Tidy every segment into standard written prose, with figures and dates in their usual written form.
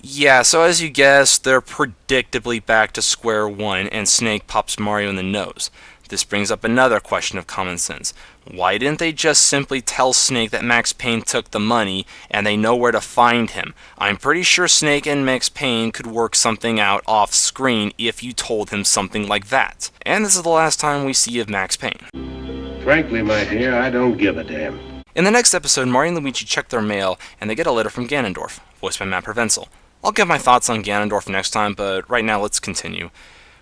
Yeah, so as you guessed, they're predictably back to square one, and Snake pops Mario in the nose. This brings up another question of common sense. Why didn't they just simply tell Snake that Max Payne took the money and they know where to find him? I'm pretty sure Snake and Max Payne could work something out off screen if you told him something like that. And this is the last time we see of Max Payne. Frankly, my dear, I don't give a damn. In the next episode, Mario and Luigi check their mail and they get a letter from Ganondorf, voiced by Matt Provenzel. I'll give my thoughts on Ganondorf next time, but right now let's continue.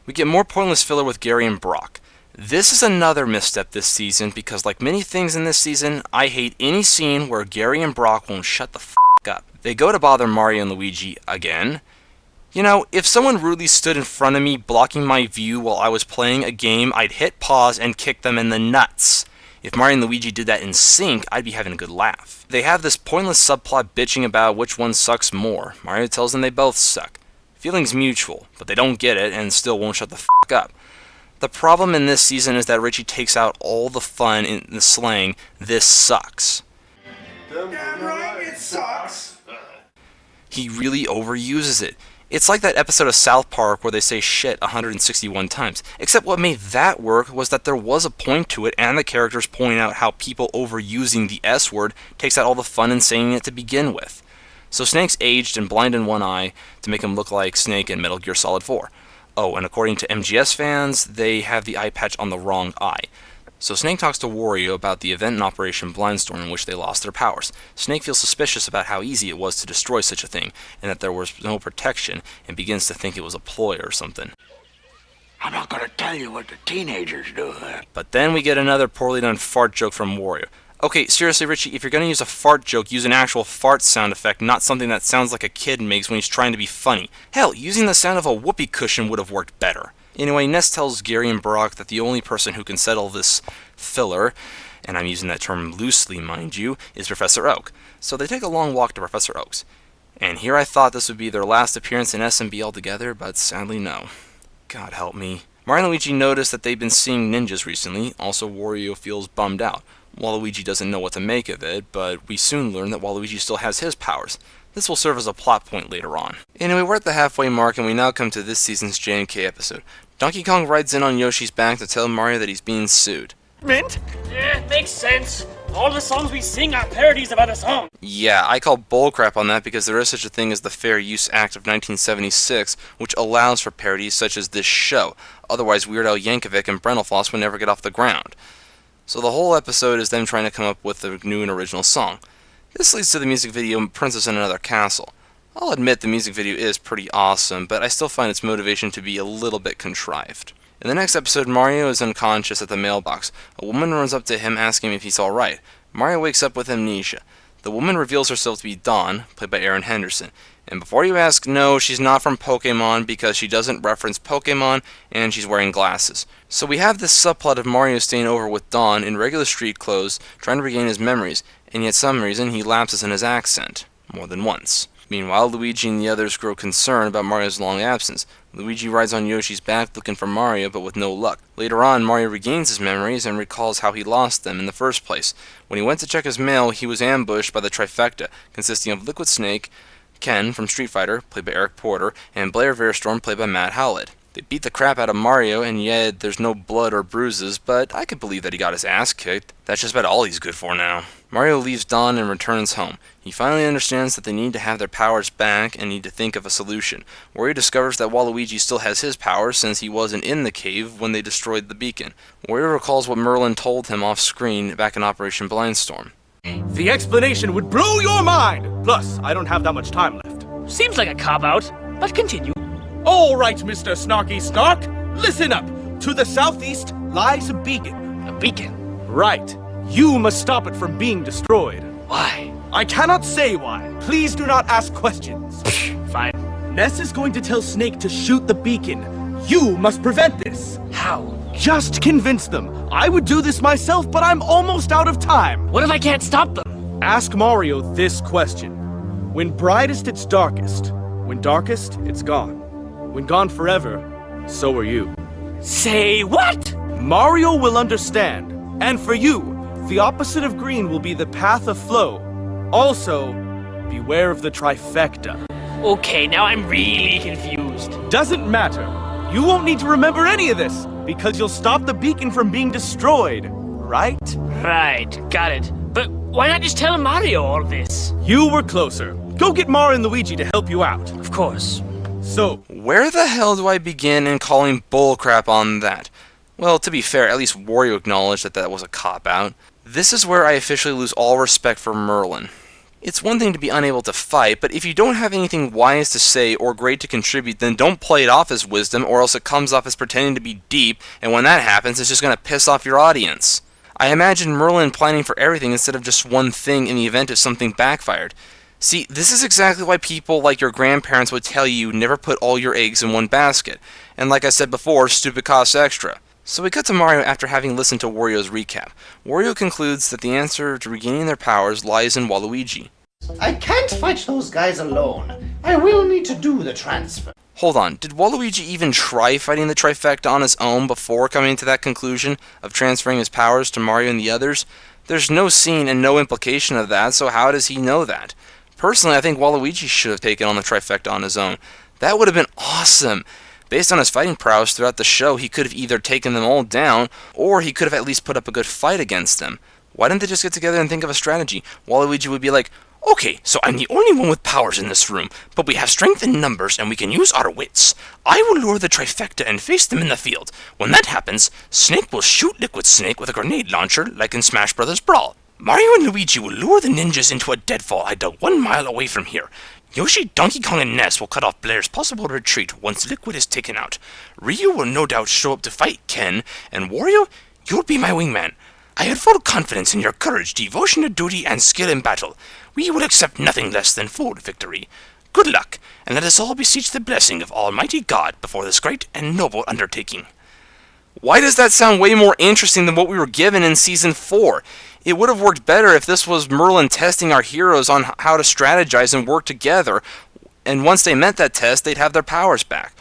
We get more pointless filler with Gary and Brock. This is another misstep this season because, like many things in this season, I hate any scene where Gary and Brock won't shut the f*** up. They go to bother Mario and Luigi again. You know, if someone rudely stood in front of me blocking my view while I was playing a game, I'd hit pause and kick them in the nuts. If Mario and Luigi did that in sync, I'd be having a good laugh. They have this pointless subplot bitching about which one sucks more. Mario tells them they both suck. Feelings mutual, but they don't get it and still won't shut the f*** up. The problem in this season is that Richie takes out all the fun in the slang, "this sucks." Damn right, it sucks. He really overuses it. It's like that episode of South Park where they say shit 161 times. Except what made that work was that there was a point to it and the characters point out how people overusing the S word takes out all the fun in saying it to begin with. So Snake's aged and blind in one eye to make him look like Snake in Metal Gear Solid 4. Oh, and according to MGS fans, they have the eye patch on the wrong eye. So Snake talks to Wario about the event in Operation Blindstorm in which they lost their powers. Snake feels suspicious about how easy it was to destroy such a thing, and that there was no protection, and begins to think it was a ploy or something. I'm not gonna tell you what the teenagers do. But then we get another poorly done fart joke from Wario. Okay, seriously, Richie, if you're gonna use a fart joke, use an actual fart sound effect, not something that sounds like a kid makes when he's trying to be funny. Hell, using the sound of a whoopee cushion would have worked better. Anyway, Ness tells Gary and Brock that the only person who can settle this filler, and I'm using that term loosely, mind you, is Professor Oak. So they take a long walk to Professor Oak's. And here I thought this would be their last appearance in SMB altogether, but sadly no. God help me. Mario and Luigi notice that they've been seeing ninjas recently, also Wario feels bummed out. Waluigi doesn't know what to make of it, but we soon learn that Waluigi still has his powers. This will serve as a plot point later on. Anyway, we're at the halfway mark and we now come to this season's J&K episode. Donkey Kong rides in on Yoshi's back to tell Mario that he's being sued. Mint? Yeah, makes sense. All the songs we sing are parodies of other songs. Yeah, I call bullcrap on that because there is such a thing as the Fair Use Act of 1976, which allows for parodies such as this show. Otherwise, Weird Al Yankovic and Brentalfloss would never get off the ground. So the whole episode is them trying to come up with a new and original song. This leads to the music video Princess in Another Castle. I'll admit the music video is pretty awesome, but I still find its motivation to be a little bit contrived. In the next episode, Mario is unconscious at the mailbox. A woman runs up to him asking if he's alright. Mario wakes up with amnesia. The woman reveals herself to be Dawn, played by Erin Henderson. And before you ask, no, she's not from Pokemon because she doesn't reference Pokemon and she's wearing glasses. So we have this subplot of Mario staying over with Dawn in regular street clothes, trying to regain his memories, and yet some reason he lapses in his accent, more than once. Meanwhile, Luigi and the others grow concerned about Mario's long absence. Luigi rides on Yoshi's back looking for Mario, but with no luck. Later on, Mario regains his memories and recalls how he lost them in the first place. When he went to check his mail, he was ambushed by the trifecta, consisting of Liquid Snake, Ken from Street Fighter, played by Eric Porter, and Blair Veerstorm, played by Matt Howlett. They beat the crap out of Mario, and yet there's no blood or bruises, but I could believe that he got his ass kicked. That's just about all he's good for now. Mario leaves Dawn and returns home. He finally understands that they need to have their powers back and need to think of a solution. Wario discovers that Waluigi still has his powers since he wasn't in the cave when they destroyed the beacon. Wario recalls what Merlin told him off screen back in Operation Blindstorm. The explanation would blow your mind! Plus, I don't have that much time left. Seems like a cop-out, but continue. All right, Mr. Snarky Snark, listen up. To the southeast lies a beacon. A beacon? Right. You must stop it from being destroyed. Why? I cannot say why. Please do not ask questions. Fine. Ness is going to tell Snake to shoot the beacon. You must prevent this. How? Just convince them. I would do this myself, but I'm almost out of time. What if I can't stop them? Ask Mario this question. When brightest, it's darkest. When darkest, it's gone. When gone forever, so are you. Say what? Mario will understand. And for you, the opposite of green will be the path of flow. Also, beware of the trifecta. Okay, now I'm really confused. Doesn't matter. You won't need to remember any of this, because you'll stop the beacon from being destroyed, right? Right, got it. But why not just tell Mario all this? You were closer. Go get Mario and Luigi to help you out. Of course. So, Where the hell do I begin in calling bullcrap on that? Well, to be fair, at least Wario acknowledged that that was a cop-out. This is where I officially lose all respect for Merlin. It's one thing to be unable to fight, but if you don't have anything wise to say or great to contribute, then don't play it off as wisdom, or else it comes off as pretending to be deep, and when that happens, it's just going to piss off your audience. I imagine Merlin planning for everything instead of just one thing in the event if something backfired. See, this is exactly why people like your grandparents would tell you never put all your eggs in one basket. And like I said before, stupid costs extra. So we cut to Mario after having listened to Wario's recap. Wario concludes that the answer to regaining their powers lies in Waluigi. I can't fight those guys alone. I will need to do the transfer. Hold on, did Waluigi even try fighting the trifecta on his own before coming to that conclusion of transferring his powers to Mario and the others? There's no scene and no implication of that, so how does he know that? Personally, I think Waluigi should have taken on the trifecta on his own. That would have been awesome. Based on his fighting prowess throughout the show, he could have either taken them all down, or he could have at least put up a good fight against them. Why didn't they just get together and think of a strategy? Waluigi would be like, okay, so I'm the only one with powers in this room, but we have strength in numbers and we can use our wits. I will lure the trifecta and face them in the field. When that happens, Snake will shoot Liquid Snake with a grenade launcher like in Smash Bros. Brawl. Mario and Luigi will lure the ninjas into a deadfall I dug 1 mile away from here. Yoshi, Donkey Kong, and Ness will cut off Blair's possible retreat once Liquid is taken out. Ryu will no doubt show up to fight Ken, and Wario, you'll be my wingman. I have full confidence in your courage, devotion to duty, and skill in battle. We will accept nothing less than full victory. Good luck, and let us all beseech the blessing of Almighty God before this great and noble undertaking. Why does that sound way more interesting than what we were given in Season 4? It would have worked better if this was Merlin testing our heroes on how to strategize and work together, and once they met that test, they'd have their powers back.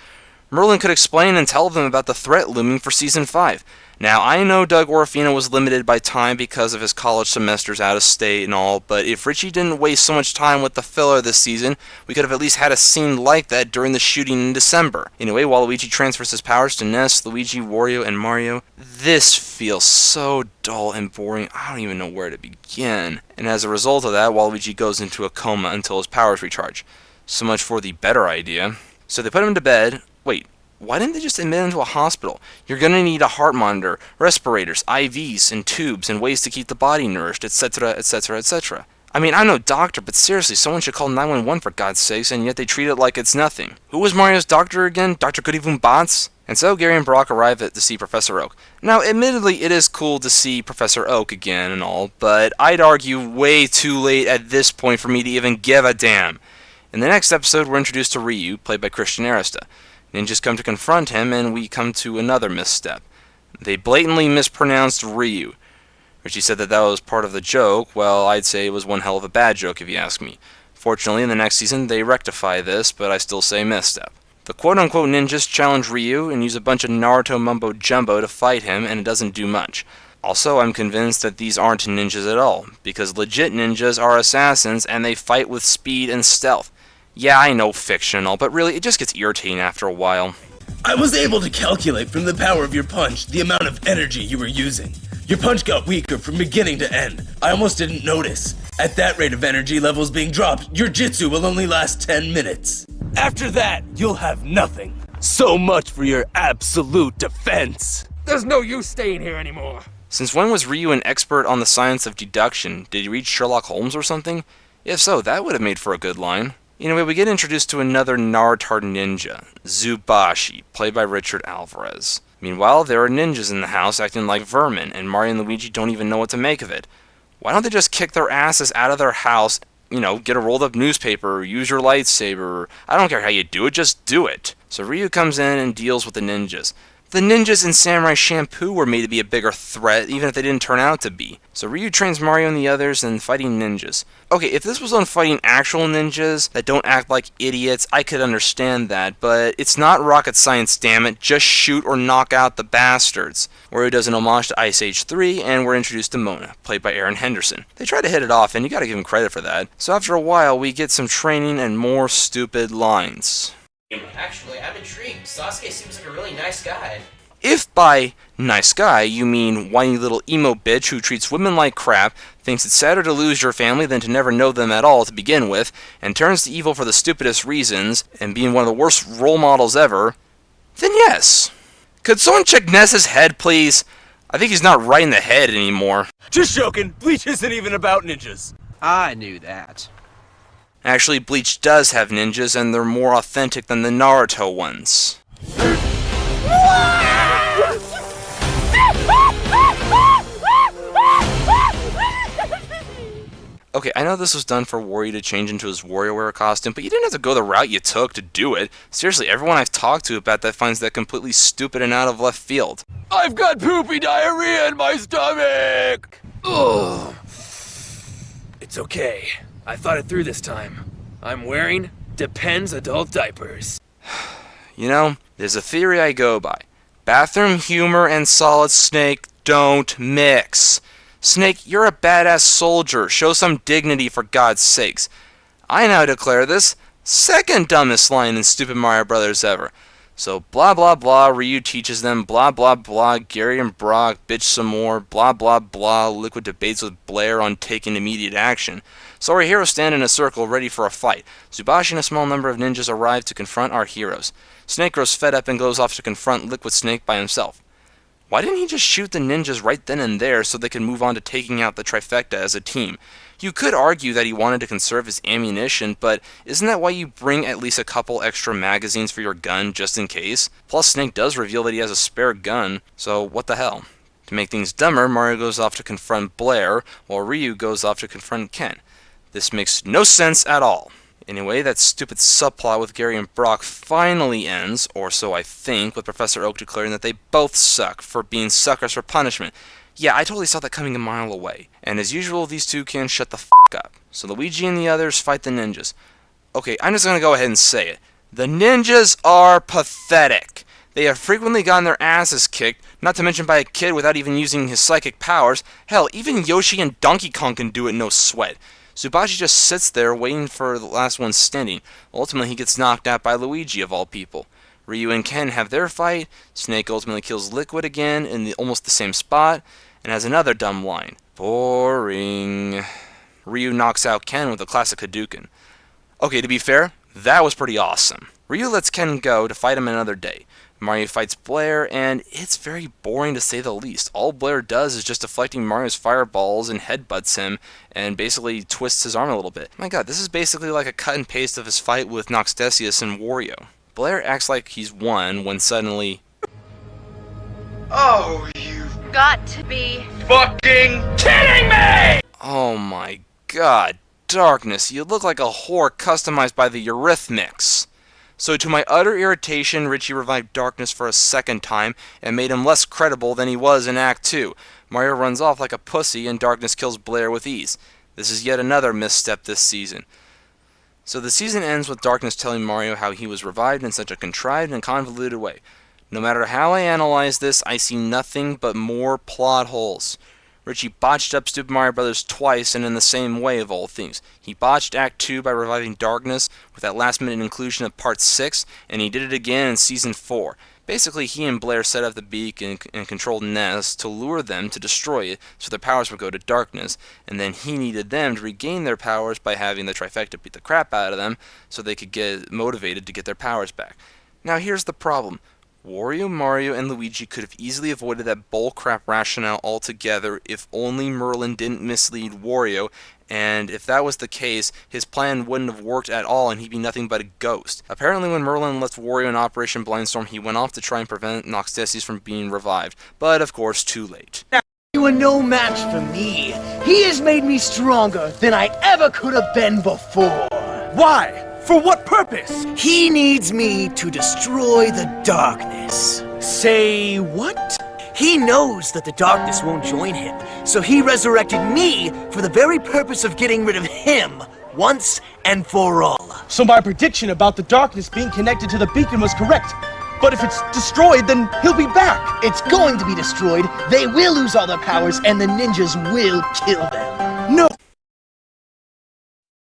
Merlin could explain and tell them about the threat looming for Season 5. Now, I know Doug Orfino was limited by time because of his college semesters out of state and all, but if Richie didn't waste so much time with the filler this season, we could have at least had a scene like that during the shooting in December. Anyway, Waluigi transfers his powers to Ness, Luigi, Wario, and Mario. This feels so dull and boring, I don't even know where to begin. And as a result of that, Waluigi goes into a coma until his powers recharge. So much for the better idea. So they put him to bed. Wait. Why didn't they just admit him to a hospital? You're going to need a heart monitor, respirators, IVs, and tubes, and ways to keep the body nourished, etc., etc., etc. I mean, I'm no doctor, but seriously, someone should call 911 for God's sakes, and yet they treat it like it's nothing. Who was Mario's doctor again? Dr. Goody-Boom Bots? And so Gary and Brock arrive to see Professor Oak. Now, admittedly, it is cool to see Professor Oak again and all, but I'd argue way too late at this point for me to even give a damn. In the next episode, we're introduced to Ryu, played by Christian Arista. Ninjas come to confront him, and we come to another misstep. They blatantly mispronounced Ryu. Richie said that was part of the joke. Well, I'd say it was one hell of a bad joke if you ask me. Fortunately, in the next season, they rectify this, but I still say misstep. The quote-unquote ninjas challenge Ryu and use a bunch of Naruto mumbo-jumbo to fight him, and it doesn't do much. Also, I'm convinced that these aren't ninjas at all, because legit ninjas are assassins, and they fight with speed and stealth. Yeah, I know fictional, but really, it just gets irritating after a while. I was able to calculate from the power of your punch the amount of energy you were using. Your punch got weaker from beginning to end. I almost didn't notice. At that rate of energy levels being dropped, your jutsu will only last 10 minutes. After that, you'll have nothing. So much for your absolute defense. There's no use staying here anymore. Since when was Ryu an expert on the science of deduction? Did he read Sherlock Holmes or something? If so, that would have made for a good line. Anyway, we get introduced to another Naruto ninja, Zubashi, played by Richard Alvarez. Meanwhile, there are ninjas in the house acting like vermin, and Mario and Luigi don't even know what to make of it. Why don't they just kick their asses out of their house, get a rolled up newspaper, or use your lightsaber, I don't care how you do it, just do it. So Ryu comes in and deals with the ninjas. The ninjas in Samurai Shampoo were made to be a bigger threat, even if they didn't turn out to be. So Ryu trains Mario and the others in fighting ninjas. Okay, if this was on fighting actual ninjas that don't act like idiots, I could understand that, but it's not rocket science, damn it. Just shoot or knock out the bastards. Wario does an homage to Ice Age 3, and we're introduced to Mona, played by Aaron Henderson. They try to hit it off, and you gotta give them credit for that. So after a while, we get some training and more stupid lines. Actually, I'm intrigued. Sasuke seems like a really nice guy. If by nice guy you mean whiny little emo bitch who treats women like crap, thinks it's sadder to lose your family than to never know them at all to begin with, and turns to evil for the stupidest reasons, and being one of the worst role models ever, then yes. Could someone check Ness's head, please? I think he's not right in the head anymore. Just joking. Bleach isn't even about ninjas. I knew that. Actually, Bleach does have ninjas, and they're more authentic than the Naruto ones. Okay, I know this was done for Wario to change into his WarioWare costume, but you didn't have to go the route you took to do it. Seriously, everyone I've talked to about that finds that completely stupid and out of left field. I've got poopy diarrhea in my stomach! Ugh. It's okay. I thought it through this time. I'm wearing Depends adult diapers. You know, there's a theory I go by. Bathroom humor and Solid Snake don't mix. Snake, you're a badass soldier. Show some dignity for God's sakes. I now declare this second dumbest line in Stupid Mario Brothers ever. So blah blah blah, Ryu teaches them, blah blah blah, Gary and Brock bitch some more, blah blah blah, Liquid debates with Blair on taking immediate action. So our heroes stand in a circle ready for a fight. Zubashi and a small number of ninjas arrive to confront our heroes. Snake grows fed up and goes off to confront Liquid Snake by himself. Why didn't he just shoot the ninjas right then and there so they could move on to taking out the trifecta as a team? You could argue that he wanted to conserve his ammunition, but isn't that why you bring at least a couple extra magazines for your gun just in case? Plus Snake does reveal that he has a spare gun, so what the hell? To make things dumber, Mario goes off to confront Blair, while Ryu goes off to confront Ken. This makes no sense at all. Anyway, that stupid subplot with Gary and Brock finally ends, or so I think, with Professor Oak declaring that they both suck for being suckers for punishment. Yeah, I totally saw that coming a mile away. And as usual, these two can't shut the f*** up. So Luigi and the others fight the ninjas. Okay, I'm just gonna go ahead and say it. The ninjas are pathetic. They have frequently gotten their asses kicked, not to mention by a kid without even using his psychic powers. Hell, even Yoshi and Donkey Kong can do it no sweat. Zubashi just sits there waiting for the last one standing. Ultimately, he gets knocked out by Luigi, of all people. Ryu and Ken have their fight. Snake ultimately kills Liquid again in almost the same spot, and has another dumb line. Boring. Ryu knocks out Ken with a classic Hadouken. Okay, to be fair, that was pretty awesome. Ryu lets Ken go to fight him another day. Mario fights Blair, and it's very boring to say the least. All Blair does is just deflecting Mario's fireballs and headbutts him, and basically twists his arm a little bit. My god, this is basically like a cut and paste of his fight with Noxtesius and Wario. Blair acts like he's won when suddenly... Oh, you've Got to be fucking kidding me! Oh my god, Darkness, you look like a whore customized by the Eurythmics. So to my utter irritation, Richie revived Darkness for a second time and made him less credible than he was in Act 2. Mario runs off like a pussy and Darkness kills Blair with ease. This is yet another misstep this season. So the season ends with Darkness telling Mario how he was revived in such a contrived and convoluted way. No matter how I analyze this, I see nothing but more plot holes. Richie botched up Super Mario Bros. Twice and in the same way of all things. He botched Act 2 by reviving Darkness with that last minute inclusion of Part 6, and he did it again in Season 4. Basically, he and Blair set up the beak and controlled Ness to lure them to destroy it so their powers would go to Darkness, and then he needed them to regain their powers by having the trifecta beat the crap out of them so they could get motivated to get their powers back. Now here's the problem. Wario, Mario, and Luigi could have easily avoided that bullcrap rationale altogether if only Merlin didn't mislead Wario, and if that was the case, his plan wouldn't have worked at all and he'd be nothing but a ghost. Apparently when Merlin left Wario in Operation Blindstorm, he went off to try and prevent Noxtesius from being revived, but of course too late. You are no match for me. He has made me stronger than I ever could have been before. Why? For what purpose? He needs me to destroy the darkness. Say what? He knows that the darkness won't join him, so he resurrected me for the very purpose of getting rid of him once and for all. So my prediction about the darkness being connected to the beacon was correct. But if it's destroyed, then he'll be back. It's going to be destroyed, they will lose all their powers, and the ninjas will kill them.